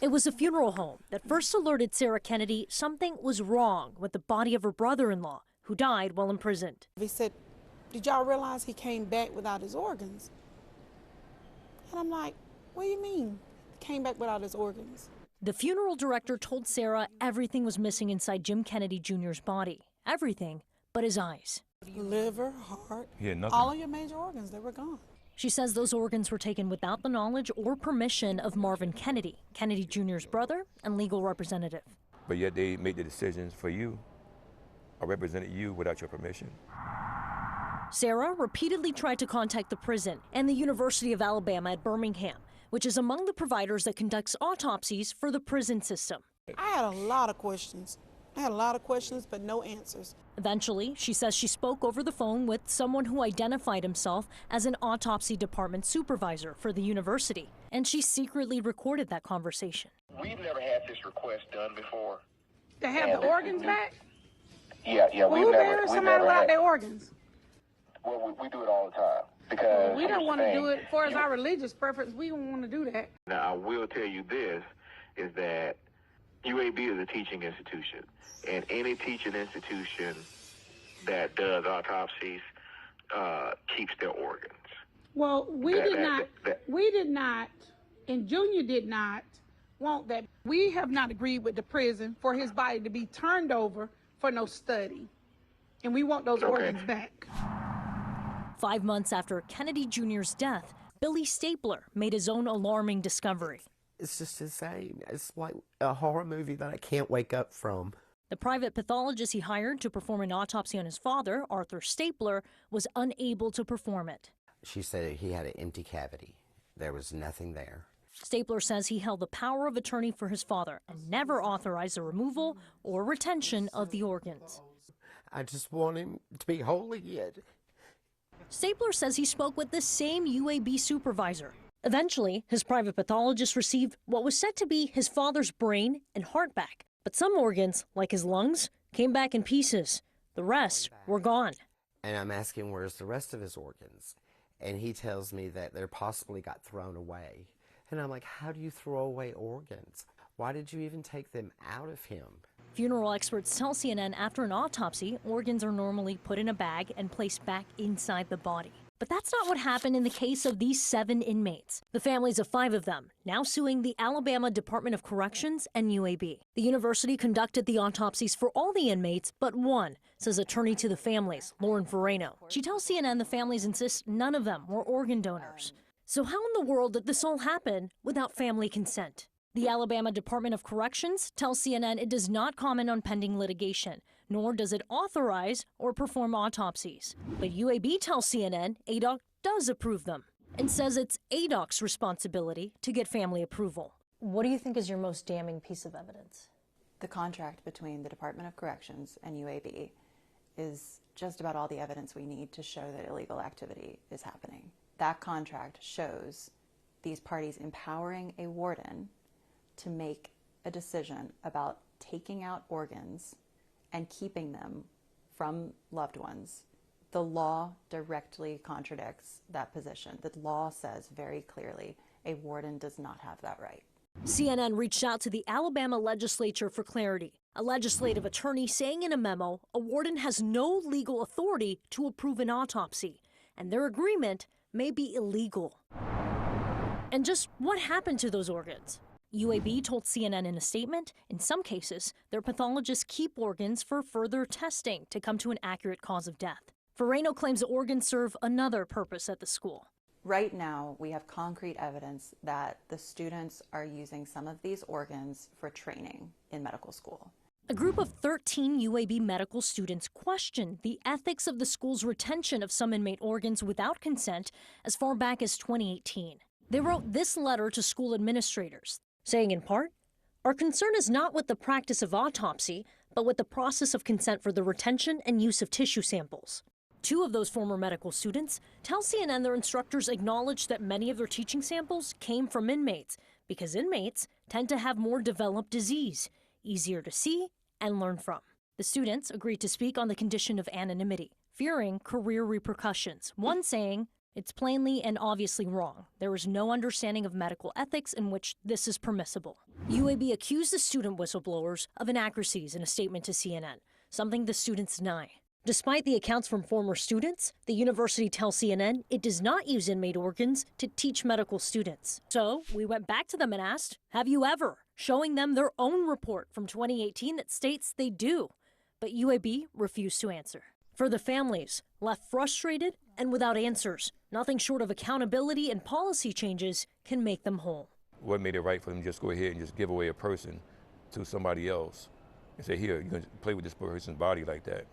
It was a funeral home that first alerted Sarah Kennedy something was wrong with the body of her brother-in-law, who died while imprisoned. He said, "Did y'all realize he came back without his organs?" And I'm like, "What do you mean, he came back without his organs?" The funeral director told Sarah everything was missing inside Jim Kennedy Jr.'s body. Everything but his eyes. Liver, heart, all of your major organs, they were gone. She says those organs were taken without the knowledge or permission of Marvin Kennedy, Kennedy Jr.'s brother and legal representative. But yet they made the decisions for you or represented you without your permission. Sarah repeatedly tried to contact the prison and the University of Alabama at Birmingham, which is among the providers that conducts autopsies for the prison system. I had a lot of questions. But no answers. Eventually, she says she spoke over the phone with someone who identified himself as an autopsy department supervisor for the university, and she secretly recorded that conversation. We've never had this request done before. To have the organs back? Yeah, Well, who buries somebody without their organs? Well, we do it all the time. Because we don't want to do it for our religious preference. We don't want to do that. Now, I will tell you this, is that UAB is a teaching institution, and any teaching institution that does autopsies keeps their organs. Well, we did not, and Junior did not want that. We have not agreed with the prison for his body to be turned over for no study, and we want those organs back. 5 months after Kennedy Jr.'s death, Billy Stapler made his own alarming discovery. It's just insane. It's like a horror movie that I can't wake up from. The private pathologist he hired to perform an autopsy on his father, Arthur Stapler, was unable to perform it. She said he had an empty cavity. There was nothing there. Stapler says he held the power of attorney for his father and never authorized the removal or retention of the organs. I just want him to be whole again. Stapler says he spoke with the same UAB supervisor. Eventually, his private pathologist received what was said to be his father's brain and heart back. But some organs, like his lungs, came back in pieces. The rest were gone. And I'm asking, where's the rest of his organs? And he tells me that they're possibly got thrown away. And I'm like, how do you throw away organs? Why did you even take them out of him? Funeral experts tell CNN after an autopsy, organs are normally put in a bag and placed back inside the body. But that's not what happened in the case of these 7 inmates. The families of 5 of them now suing the Alabama Department of Corrections and UAB. The university conducted the autopsies for all the inmates but one, says attorney to the families, Lauren Ferrano. She tells CNN the families insist none of them were organ donors. So how in the world did this all happen without family consent? The Alabama Department of Corrections tells CNN it does not comment on pending litigation, nor does it authorize or perform autopsies. But UAB tells CNN ADOC does approve them and says it's ADOC's responsibility to get family approval. What do you think is your most damning piece of evidence? The contract between the Department of Corrections and UAB is just about all the evidence we need to show that illegal activity is happening. That contract shows these parties empowering a warden to make a decision about taking out organs and keeping them from loved ones. The law directly contradicts that position. The law says very clearly a warden does not have that right. CNN reached out to the Alabama legislature for clarity. A legislative attorney saying in a memo, a warden has no legal authority to approve an autopsy, and their agreement may be illegal. And just what happened to those organs? UAB told CNN in a statement, in some cases, their pathologists keep organs for further testing to come to an accurate cause of death. Ferrano claims the organs serve another purpose at the school. Right now, we have concrete evidence that the students are using some of these organs for training in medical school. A group of 13 UAB medical students questioned the ethics of the school's retention of some inmate organs without consent as far back as 2018. They wrote this letter to school administrators, saying in part, our concern is not with the practice of autopsy, but with the process of consent for the retention and use of tissue samples. 2 of those former medical students tell CNN their instructors acknowledged that many of their teaching samples came from inmates because inmates tend to have more developed disease, easier to see and learn from. The students agreed to speak on the condition of anonymity, fearing career repercussions, one saying, It's plainly and obviously wrong. There is no understanding of medical ethics in which this is permissible. UAB accused the student whistleblowers of inaccuracies in a statement to CNN, something the students deny. Despite the accounts from former students, the university tells CNN it does not use inmate organs to teach medical students. So we went back to them and asked, have you ever? Showing them their own report from 2018 that states they do. But UAB refused to answer. For the families, left frustrated and without answers, nothing short of accountability and policy changes can make them whole. What made it right for them to just go ahead and just give away a person to somebody else and say, here, you're going to play with this person's body like that?